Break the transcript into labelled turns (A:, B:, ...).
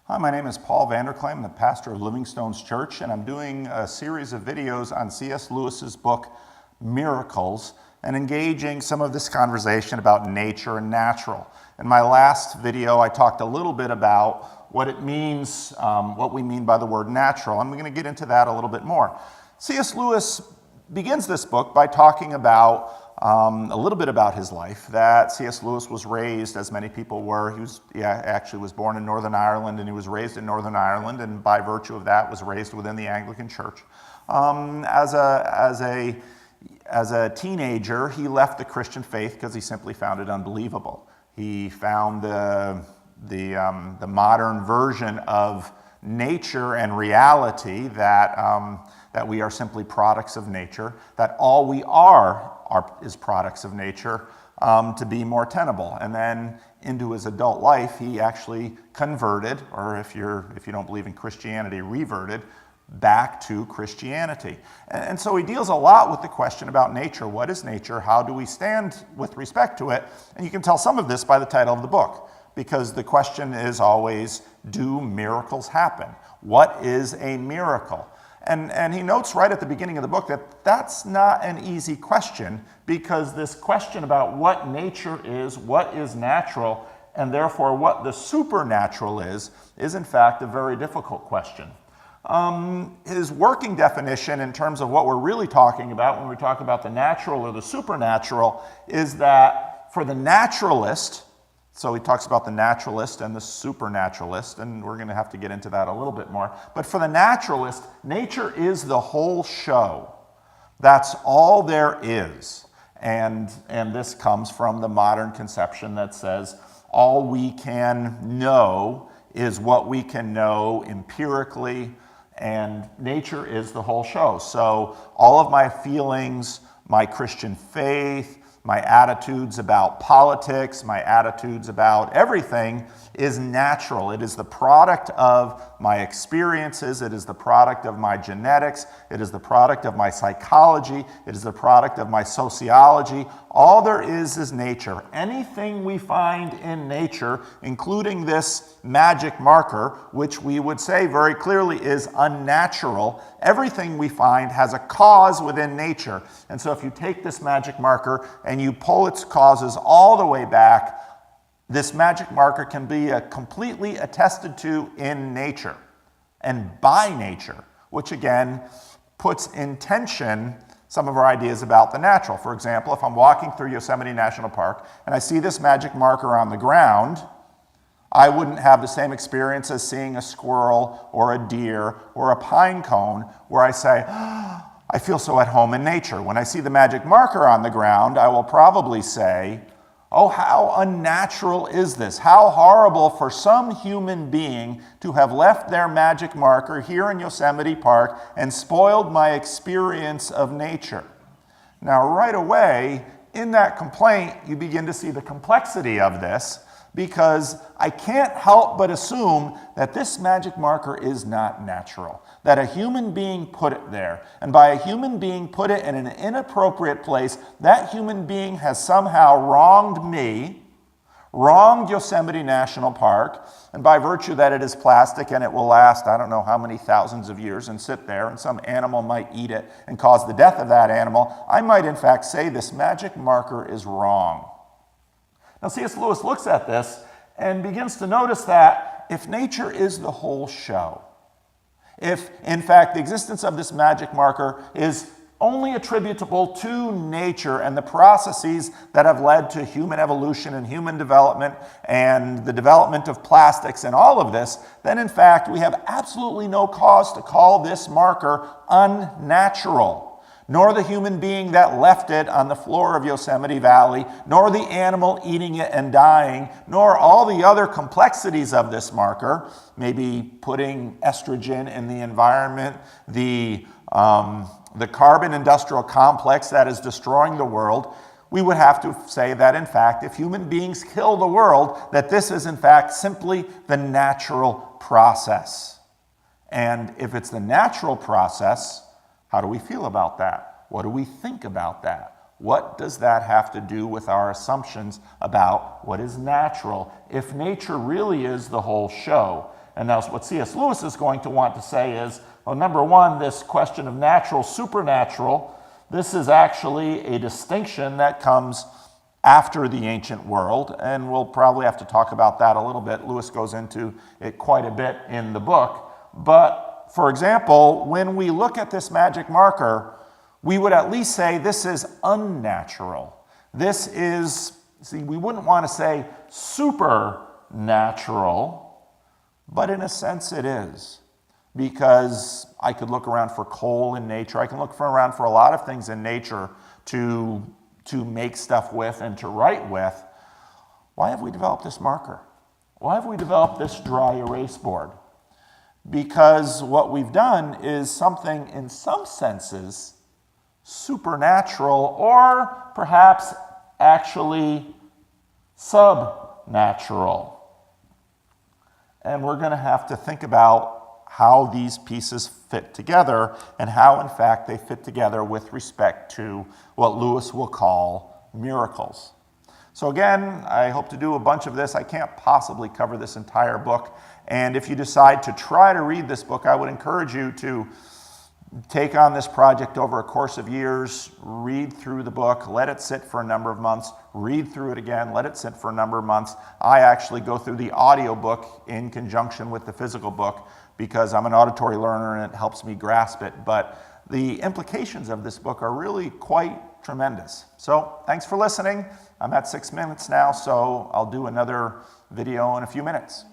A: Hi, my name is Paul Vanderkleim. I'm the pastor of Livingstone's Church, and I'm doing a series of videos on C.S. Lewis's book, Miracles, and engaging some of this conversation about nature and natural. In my last video, I talked a little bit about what it means, what we mean by the word natural. I'm going to get into that a little bit more. C.S. Lewis begins this book by talking about a little bit about his life, that C.S. Lewis was raised, as many people were. He actually was born in Northern Ireland, and he was raised in Northern Ireland, and by virtue of that was raised within the Anglican Church. As a teenager, he left the Christian faith because he simply found it unbelievable. He found the modern version of nature and reality that we are simply products of nature, that all we are is products of nature, to be more tenable. And then into his adult life, he actually converted, or if you don't believe in Christianity, reverted back to Christianity. And so he deals a lot with the question about nature. What is nature? How do we stand with respect to it? And you can tell some of this by the title of the book, because the question is always, do miracles happen? What is a miracle? And he notes right at the beginning of the book that that's not an easy question, because this question about what nature is, what is natural, and therefore what the supernatural is in fact a very difficult question. His working definition in terms of what we're really talking about when we talk about the natural or the supernatural is that for the naturalist, so he talks about the naturalist and the supernaturalist, and we're going to have to get into that a little bit more. But for the naturalist, nature is the whole show. That's all there is. And this comes from the modern conception that says all we can know is what we can know empirically, and nature is the whole show. So all of my feelings, my Christian faith, my attitudes about politics, my attitudes about everything is natural. It is the product of my experiences. It is the product of my genetics. It is the product of my psychology. It is the product of my sociology. All there is nature. Anything we find in nature, including this magic marker, which we would say very clearly is unnatural, everything we find has a cause within nature. And so if you take this magic marker and you pull its causes all the way back, this magic marker can be completely attested to in nature and by nature, which again puts in tension some of our ideas about the natural. For example, if I'm walking through Yosemite National Park and I see this magic marker on the ground, I wouldn't have the same experience as seeing a squirrel or a deer or a pine cone where I say, I feel so at home in nature. When I see the magic marker on the ground, I will probably say, oh, how unnatural is this? How horrible for some human being to have left their magic marker here in Yosemite Park and spoiled my experience of nature. Now, right away, in that complaint, you begin to see the complexity of this, because I can't help but assume that this magic marker is not natural, that a human being put it there. And by a human being put it in an inappropriate place, that human being has somehow wronged me, wronged Yosemite National Park, and by virtue that it is plastic and it will last I don't know how many thousands of years and sit there, and some animal might eat it and cause the death of that animal, I might in fact say this magic marker is wrong. Now, C.S. Lewis looks at this and begins to notice that if nature is the whole show, if in fact the existence of this magic marker is only attributable to nature and the processes that have led to human evolution and human development and the development of plastics and all of this, then in fact we have absolutely no cause to call this marker unnatural. Nor the human being that left it on the floor of Yosemite Valley, nor the animal eating it and dying, nor all the other complexities of this marker, maybe putting estrogen in the environment, the carbon industrial complex that is destroying the world. We would have to say that, in fact, if human beings kill the world, that this is, in fact, simply the natural process. And if it's the natural process, how do we feel about that? What do we think about that? What does that have to do with our assumptions about what is natural? If nature really is the whole show, And now what C.S. Lewis is going to want to say is, well, number one, this question of natural, supernatural, this is actually a distinction that comes after the ancient world, and we'll probably have to talk about that a little bit. Lewis goes into it quite a bit in the book. But, for example, when we look at this magic marker, we would at least say this is unnatural. This is, see, we wouldn't want to say supernatural, but in a sense it is. Because I could look around for coal in nature. I can look around for a lot of things in nature to make stuff with and to write with. Why have we developed this marker? Why have we developed this dry erase board? Because what we've done is something, in some senses, supernatural, or perhaps actually subnatural. And we're going to have to think about how these pieces fit together and how, in fact, they fit together with respect to what Lewis will call miracles. So again, I hope to do a bunch of this. I can't possibly cover this entire book. And if you decide to try to read this book, I would encourage you to take on this project over a course of years, read through the book, let it sit for a number of months, read through it again, let it sit for a number of months. I actually go through the audio book in conjunction with the physical book because I'm an auditory learner and it helps me grasp it. But the implications of this book are really quite tremendous. So thanks for listening. I'm at 6 minutes now, so I'll do another video in a few minutes.